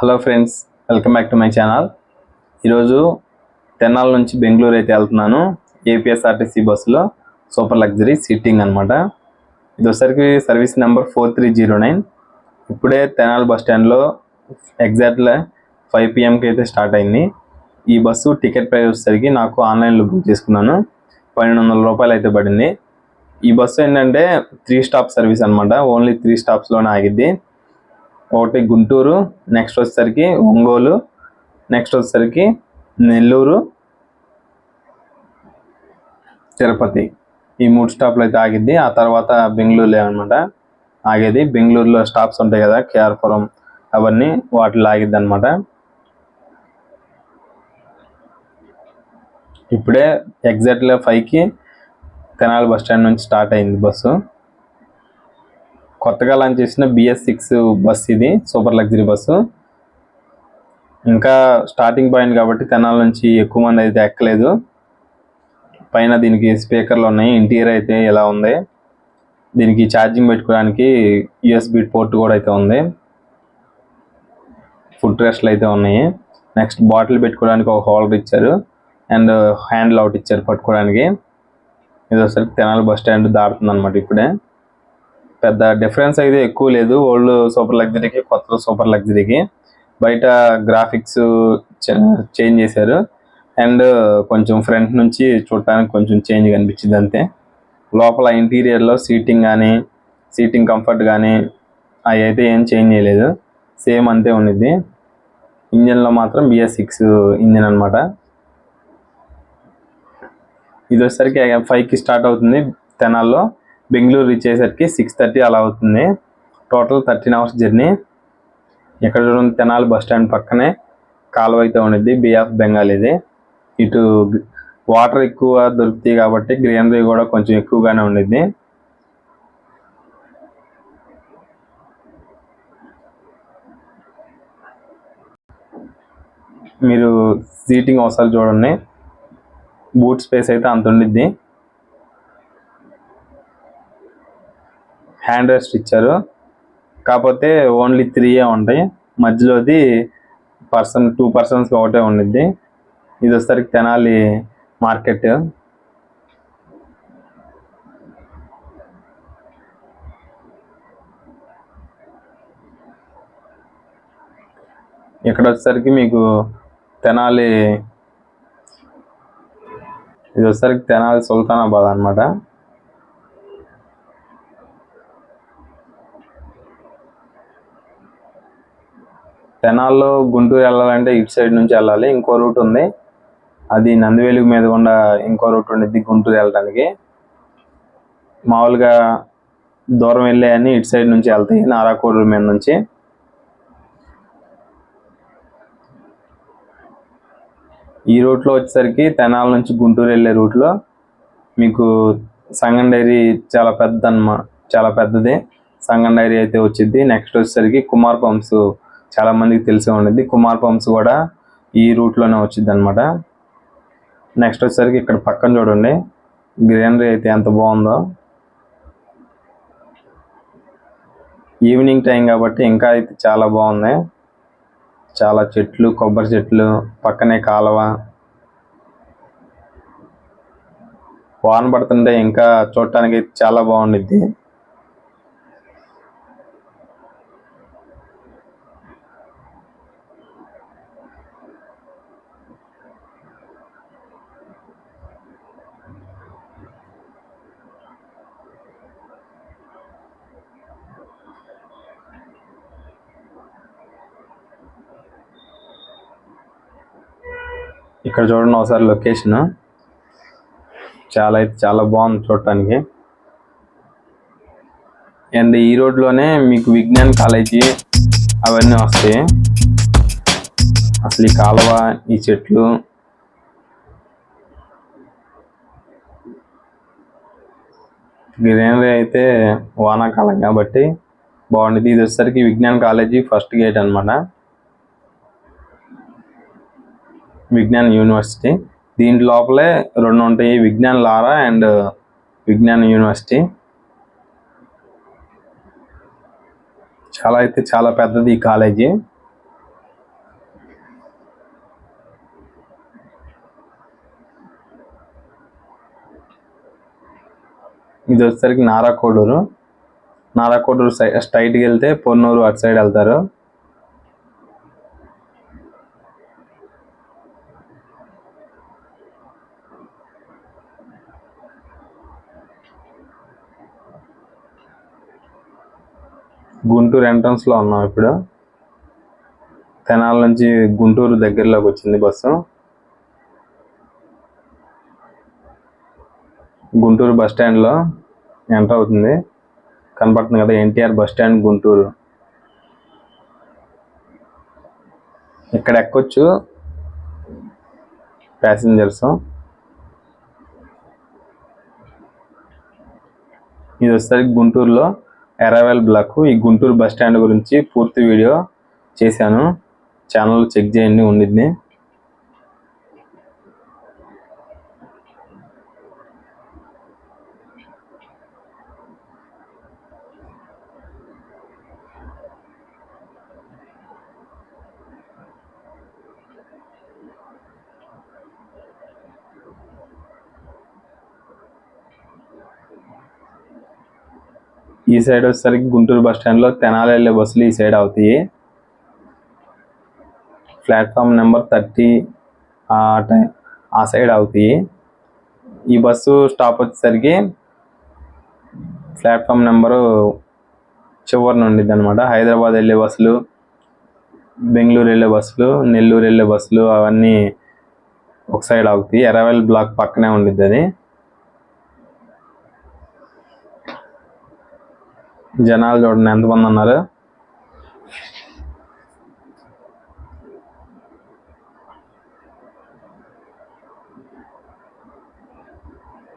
Hello friends, welcome back to my channel. ఈరోజు తెనాల నుంచి బెంగళూరు అయితే వెళ్తున్నాను. ఏపీఎస్ఆర్టీసీ బస్సులో సూపర్ లగ్జరీ సీటింగ్ అనమాట. ఇది ఒకసారికి సర్వీస్ నెంబర్ 4309. ఇప్పుడే తెనాల బస్ స్టాండ్లో ఎగ్జాక్ట్గా 5 PM అయితే స్టార్ట్ అయింది. ఈ బస్సు టికెట్ ప్రైస్ వచ్చేసరికి నాకు ఆన్లైన్లో బుక్ చేసుకున్నాను. 1200 రూపాయలు అయితే పడింది. ఈ బస్సు ఏంటంటే 3 స్టాప్ సర్వీస్ అనమాట. ఓన్లీ 3 స్టాప్స్లోనే ఆగిద్ది. ఒకటి గుంటూరు, నెక్స్ట్ వచ్చేసరికి ఒంగోలు, నెక్స్ట్ వచ్చేసరికి నెల్లూరు, తిరుపతి. ఈ 3 స్టాప్లు అయితే ఆగిద్ది. ఆ తర్వాత బెంగళూరులో అనమాట ఆగేది. బెంగళూరులో స్టాప్స్ ఉంటాయి కదా, కేఆర్పురం అవన్నీ వాటిలో ఆగిద్ది అనమాట. ఇప్పుడే ఎగ్జాక్ట్గా 5కి తెనాలి బస్ స్టాండ్ నుంచి స్టార్ట్ అయింది బస్సు. కొత్తగా లాంచ్ చేసిన BS6 బస్ ఇది, సూపర్ లగ్జరీ బస్సు. ఇంకా స్టార్టింగ్ పాయింట్ కాబట్టి తెనాల నుంచి ఎక్కువ మంది అయితే ఎక్కలేదు. పైన దీనికి స్పీకర్లు ఉన్నాయి. ఇంటీరియర్ అయితే ఇలా ఉంది. దీనికి ఛార్జింగ్ పెట్టుకోవడానికి USB పోర్ట్ కూడా అయితే ఉంది. ఫుట్ రెస్ట్లు అయితే ఉన్నాయి. నెక్స్ట్ బాటిల్ పెట్టుకోవడానికి ఒక హోల్డర్ ఇచ్చారు అండ్ హ్యాండిల్ అవుట్ ఇచ్చారు పట్టుకోవడానికి. ఇది ఒకసారి తెనాలి బస్ స్టాండ్ దాడుతుంది అనమాట. ఇప్పుడే పెద్ద డిఫరెన్స్ అయితే ఎక్కువ లేదు ఓల్డ్ సూపర్ లగ్జరీకి కొత్త సూపర్ లగ్జరీకి. బయట గ్రాఫిక్స్ చేంజ్ చేశారు అండ్ కొంచెం ఫ్రంట్ నుంచి చూడటానికి కొంచెం చేంజ్ కనిపించింది అంతే. లోపల ఇంటీరియర్లో సీటింగ్ కానీ సీటింగ్ కంఫర్ట్ కానీ అవి అయితే ఏం చేంజ్ చేయలేదు, సేమ్ అంతే ఉండిద్ది. ఇంజన్లో మాత్రం BS6 ఇంజన్ అనమాట. ఇది వచ్చేసరికి 5కి స్టార్ట్ అవుతుంది తెనాల్లో. బెంగళూరు రీచ్ అయ్యేసరికి 6:30 అలా అవుతుంది. Total 13 hours journey. ఎక్కడ చూడండి తెనాలి బస్ స్టాండ్ పక్కనే కాలువ అయితే ఉండిద్ది, బే ఆఫ్ బెంగాల్ ఇది. ఇటు వాటర్ ఎక్కువ దొరుకుతాయి కాబట్టి గ్రీనరీ కూడా కొంచెం ఎక్కువగానే ఉండిద్ది. మీరు సీటింగ్ ఒకసారి చూడండి, బూట్ స్పేస్ అయితే అంత ఉండిద్ది. హ్యాండ్ రెస్ట్ ఇచ్చారు, కాకపోతే ఓన్లీ 3 ఉంటాయి. మధ్యలోది 2 పర్సన్స్కి ఒకటే ఉండిద్ది. ఇది వచ్చేసరికి తెనాలి మార్కెట్. ఇక్కడ వచ్చేసరికి మీకు తెనాలి, ఇది వచ్చేసరికి తెనాలి సుల్తానాబాద్ అనమాట. తెనాల్లో గుంటూరు వెళ్ళాలంటే ఇటు సైడ్ నుంచి వెళ్ళాలి. ఇంకో రూట్ ఉంది, అది నందివేలుగు మీద గుండా ఇంకో రూట్ ఉండిద్ది గుంటూరు వెళ్ళడానికి. మామూలుగా దూరం వెళ్ళాయని ఇటు సైడ్ నుంచి వెళ్తాయి, నారాకోడూరు మీద నుంచి. ఈ రూట్లో వచ్చేసరికి తెనాల నుంచి గుంటూరు వెళ్ళే రూట్లో మీకు సంగం డైరీ చాలా పెద్దది సంగం డైరీ అయితే వచ్చింది. నెక్స్ట్ వచ్చేసరికి కుమార్ పంప్స్ చాలా మందికి తెలిసే ఉండిద్ది. కుమార్ పంప్స్ కూడా ఈ రూట్లోనే వచ్చింది అనమాట. నెక్స్ట్ వచ్చేసరికి ఇక్కడ పక్కన చూడండి గ్రీనరీ అయితే ఎంత బాగుందో. ఈవినింగ్ టైం కాబట్టి ఇంకా అయితే చాలా బాగుంది. చాలా చెట్లు, కొబ్బరి చెట్లు, పక్కనే కాలువ. వాన పడుతుంటే ఇంకా చూడటానికి చాలా బాగుండిద్ది. ఇక్కడ చూడండి ఒకసారి లొకేషన్ చాలా బాగుంది చూడటానికి. అండ్ ఈ రోడ్లోనే మీకు విజ్ఞాన్ కాలేజీ అవన్నీ వస్తాయి. అసలు ఈ కాలువ, ఈ చెట్లు, గ్రీనరీ అయితే వానాకాలం కాబట్టి బాగుండేది. ఇది వచ్చేసరికి విజ్ఞాన్ కాలేజీ ఫస్ట్ గేట్ అనమాట, విజ్ఞాన్ యూనివర్సిటీ. దీంట్ లోపలే 2 ఉంటాయి, విజ్ఞాన్ లారా అండ్ విజ్ఞాన్ యూనివర్సిటీ. చాలా పెద్దది ఈ కాలేజీ. ఇది వచ్చేసరికి నారాకోడూరు. నారాకోడూరు స్ట్రైట్కి వెళ్తే పొన్నూరు అటు సైడ్ వెళ్తారు. గుంటూరు ఎంట్రన్స్లో ఉన్నాం ఇప్పుడు. తెనాల నుంచి గుంటూరు దగ్గరలోకి వచ్చింది బస్సు. గుంటూరు బస్ స్టాండ్లో ఎంటర్ అవుతుంది. కనపడుతుంది కదా ఎన్టీఆర్ బస్ స్టాండ్ గుంటూరు. ఇక్కడ ఎక్కొచ్చు ప్యాసింజర్స్. ఇది వచ్చేసరికి గుంటూరులో అరైవల్ బ్లాక్. ఈ గుంటూరు బస్ స్టాండ్ గురించి పూర్తి వీడియో చేశాను, ఛానల్ చెక్ చేయండి, ఉండిద్ది. ఈ సైడ్ వచ్చేసరికి గుంటూరు బస్ స్టాండ్లో తెనాలి వెళ్ళే బస్సులు ఈ సైడ్ అవుతాయి. ప్లాట్ఫామ్ నెంబర్ 30 ఆ సైడ్ అవుతాయి. ఈ బస్సు స్టాప్ వచ్చేసరికి ప్లాట్ఫామ్ నెంబరు చివరిన ఉండిద్ది అనమాట. హైదరాబాద్ వెళ్ళే బస్సులు, బెంగళూరు వెళ్ళే బస్సులు, నెల్లూరు వెళ్ళే బస్సులు అవన్నీ ఒక సైడ్ అవుతాయి. అరైవల్ బ్లాక్ పక్కనే ఉండిద్ది అది. జనాలు చూడండి ఎంతమంది ఉన్నారు.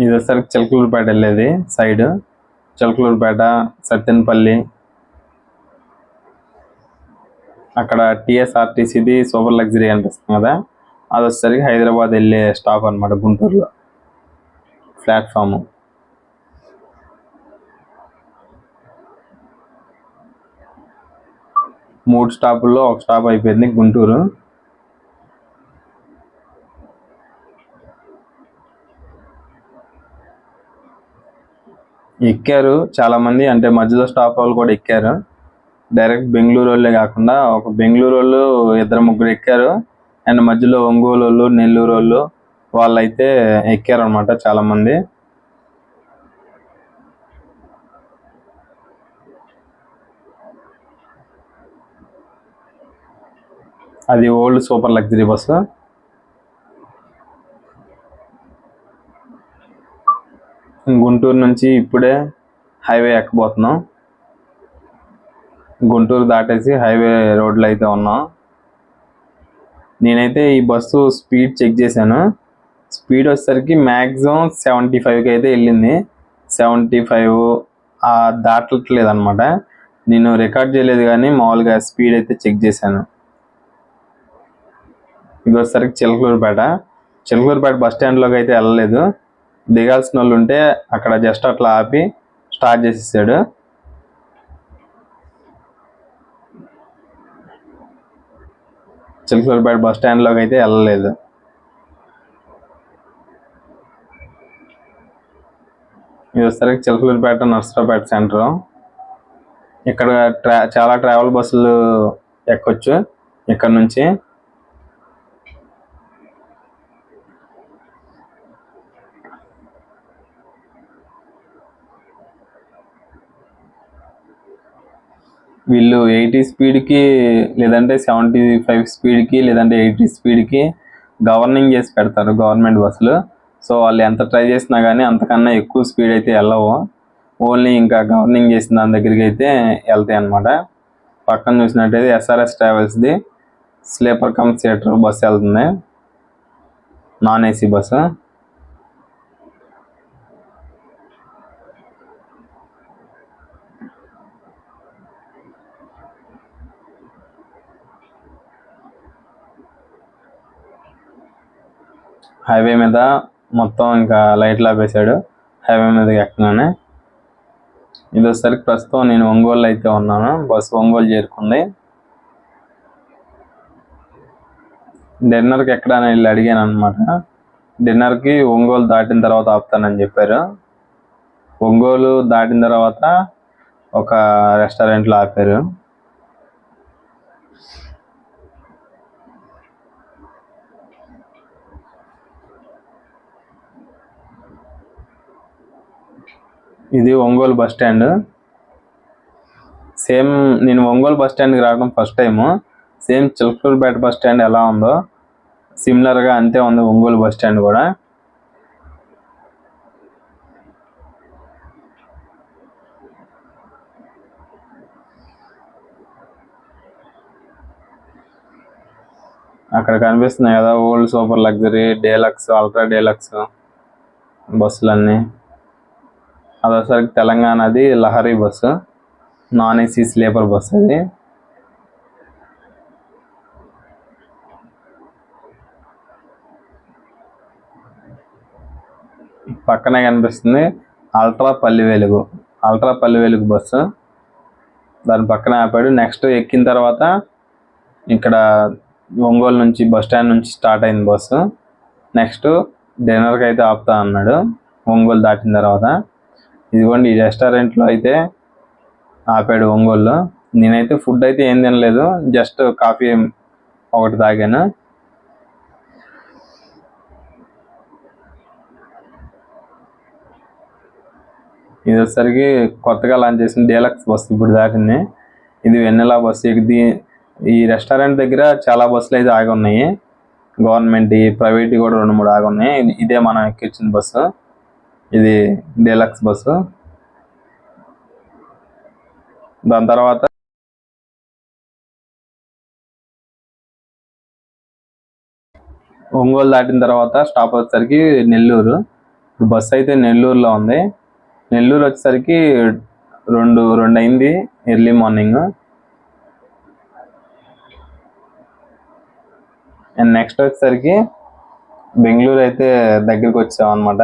ఇది వచ్చేసరికి చిలకలూరుపేట వెళ్ళేది సైడ్. చిలకలూరుపేట, సత్తెనపల్లి, అక్కడ టీఎస్ఆర్టీసీది సూపర్ లగ్జరీ అనిపిస్తుంది కదా, అది వచ్చేసరికి హైదరాబాద్ వెళ్ళే స్టాప్ అనమాట గుంటూరులో ప్లాట్ఫామ్. మూడు స్టాపుల్లో ఒక స్టాప్ అయిపోయింది గుంటూరు. ఎక్కారు చాలామంది, అంటే మధ్యలో స్టాప్ వాళ్ళు కూడా ఎక్కారు. డైరెక్ట్ బెంగళూరు వాళ్ళే కాకుండా ఒక బెంగళూరు వాళ్ళు 2-3 ఎక్కారు. అండ్ మధ్యలో ఒంగోలు వాళ్ళు, నెల్లూరు వాళ్ళు వాళ్ళైతే ఎక్కారు అనమాట చాలామంది. అది old super luxury bus. Guntur నుంచి ఇప్పుడే హైవే ఎక్కబోతున్నాం. గుంటూరు దాటేసి హైవే రోడ్లో అయితే ఉన్నాం. నేనైతే ఈ బస్సు స్పీడ్ చెక్ చేశాను. స్పీడ్ వచ్చేసరికి మ్యాక్సిమం 75కి అయితే వెళ్ళింది. 75 దాటట్లేదు అనమాట. నేను రికార్డ్ చేయలేదు కానీ మామూలుగా స్పీడ్ అయితే చెక్ చేశాను. ఇది వచ్చేసరికి చిలకలూరుపేట బస్ స్టాండ్లోకి అయితే వెళ్ళలేదు. దిగాల్సిన వాళ్ళు ఉంటే అక్కడ జస్ట్ అట్లా ఆపి స్టార్ట్ చేసేసాడు. చిలకలూరుపేట బస్ స్టాండ్లోకి అయితే వెళ్ళలేదు. ఇది వచ్చేసరికి చిలకలూరుపేట నర్సరావుపేట సెంటర్. ఇక్కడ చాలా ట్రావెల్ బస్సులు ఎక్కొచ్చు ఇక్కడ నుంచి. వీళ్ళు 80 స్పీడ్కి, లేదంటే 75 స్పీడ్కి, లేదంటే 80 స్పీడ్కి గవర్నింగ్ చేసి పెడతారు గవర్నమెంట్ బస్సులు. సో వాళ్ళు ఎంత ట్రై చేసినా కానీ అంతకన్నా ఎక్కువ స్పీడ్ అయితే వెళ్ళవు. ఓన్లీ ఇంకా గవర్నింగ్ చేసిన దాని దగ్గరికి అయితే వెళ్తాయి అన్నమాట. పక్కన చూసినట్టయితే ఎస్ఆర్ఎస్ ట్రావెల్స్ది స్లీపర్ కమ్ థియేటర్ బస్సు వెళ్తుంది, నాన్ ఏసీ బస్సు. హైవే మీద మొత్తం ఇంకా లైట్లు ఆపేశాడు హైవే మీదకి ఎక్కగానే. ఇది వచ్చేసరికి ప్రస్తుతం నేను ఒంగోలు అయితే ఉన్నాను. బస్సు ఒంగోలు చేరుకుంది. డిన్నర్కి ఎక్కడైనా వెళ్ళి అడిగాను అనమాట. డిన్నర్కి ఒంగోలు దాటిన తర్వాత ఆపుతానని చెప్పారు. ఒంగోలు దాటిన తర్వాత ఒక రెస్టారెంట్లో ఆపారు. ఇది ఒంగోలు బస్ స్టాండ్. సేమ్ నేను ఒంగోలు బస్ స్టాండ్కి రావడం first time. Same Chilakaluripet bus stand ఎలా ఉందో సిమిలర్గా అంతే ఉంది ఒంగోలు బస్ స్టాండ్ కూడా. అక్కడ కనిపిస్తున్నాయి కదా old, super luxury, deluxe, ultra deluxe బస్సులన్నీ. అదొసరికి తెలంగాణది Lahari bus, non AC sleeper bus అది. పక్కనే కనిపిస్తుంది అల్ట్రా పల్లి వెలుగు బస్సు. దాని పక్కన ఆపాడు. నెక్స్ట్ ఎక్కిన తర్వాత ఇక్కడ ఒంగోలు నుంచి బస్ స్టాండ్ నుంచి స్టార్ట్ అయింది బస్సు. నెక్స్ట్ డిన్నర్కి అయితే ఆపుతా అన్నాడు ఒంగోలు దాటిన తర్వాత. ఇదిగోండి ఈ రెస్టారెంట్లో అయితే ఆపాడు ఒంగోలులో. నేనైతే ఫుడ్ అయితే ఏం తినలేదు, జస్ట్ కాఫీ ఒకటి తాగాను. ఇది వచ్చేసరికి కొత్తగా లాంచ్ చేసిన డీలక్స్ బస్సు ఇప్పుడు దాటింది. ఇది వెన్నెలా బస్సు. ఇది ఈ రెస్టారెంట్ దగ్గర చాలా బస్సులు అయితే ఆగి ఉన్నాయి, గవర్నమెంట్, ప్రైవేట్ కూడా 2-3 ఆగి ఉన్నాయి. ఇదే మనం ఎక్కించిన బస్సు, ఇది డీలక్స్ బస్సు. దాని తర్వాత ఒంగోలు దాటిన తర్వాత స్టాప్ వచ్చేసరికి నెల్లూరు. బస్సు అయితే నెల్లూరులో ఉంది. నెల్లూరు వచ్చేసరికి 2 అయింది ఎర్లీ మార్నింగ్. అండ్ నెక్స్ట్ వచ్చేసరికి బెంగళూరు అయితే దగ్గరికి వచ్చాం అనమాట.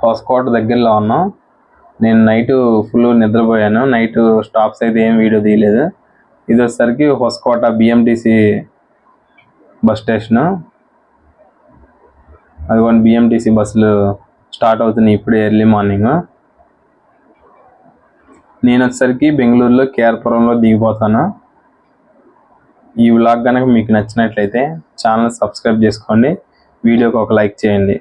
హోస్కోట దగ్గరలో ఉన్నాం. నేను నైట్ ఫుల్ నిద్రపోయాను, నైట్ స్టాప్స్ అయితే ఏం వీడియో తీయలేదు. ఇది వచ్చేసరికి హోస్కోట బిఎంటీసీ బస్ స్టేషను. అదిగోండి బిఎంటీసీ బస్సులు స్టార్ట్ అవుతున్నాయి ఇప్పుడే ఎర్లీ మార్నింగ్. నేను వచ్చేసరికి బెంగళూరులో కేఆర్పురంలో దిగిపోతాను. ఈ వ్లాగ్ కనుక మీకు నచ్చినట్లయితే ఛానల్ సబ్స్క్రైబ్ చేసుకోండి, వీడియోకి ఒక లైక్ చేయండి.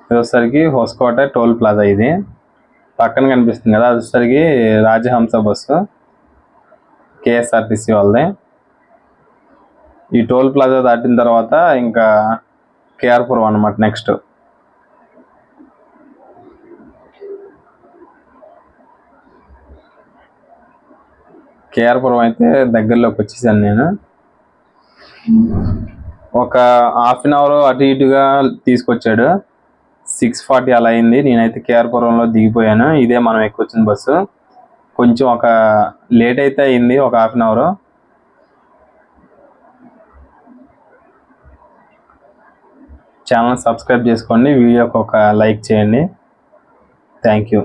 ఇది వచ్చేసరికి హోస్కోట టోల్ ప్లాజా. ఇది పక్కన కనిపిస్తుంది కదా, అది వచ్చేసరికి రాజహంస బస్సు, కేఎస్ఆర్టీసీ వాళ్ళది. ఈ టోల్ ప్లాజా దాటిన తర్వాత ఇంకా కేఆర్పురం అన్నమాట. నెక్స్ట్ కేఆర్పురం అయితే దగ్గరలోకి వచ్చేసాను నేను. ఒక హాఫ్ అన్ అవర్ అటు ఇటుగా తీసుకొచ్చాడు, 6:40 అలా అయింది. నేనైతే కేఆర్పురంలో దిగిపోయాను. ఇదే మనం ఎక్కొచ్చిన బస్సు. కొంచెం ఒక లేట్ అయితే అయింది, ఒక half an hour. Channel subscribe చేసుకోండి, వీడియోకి ఒక లైక్ చేయండి. Thank you.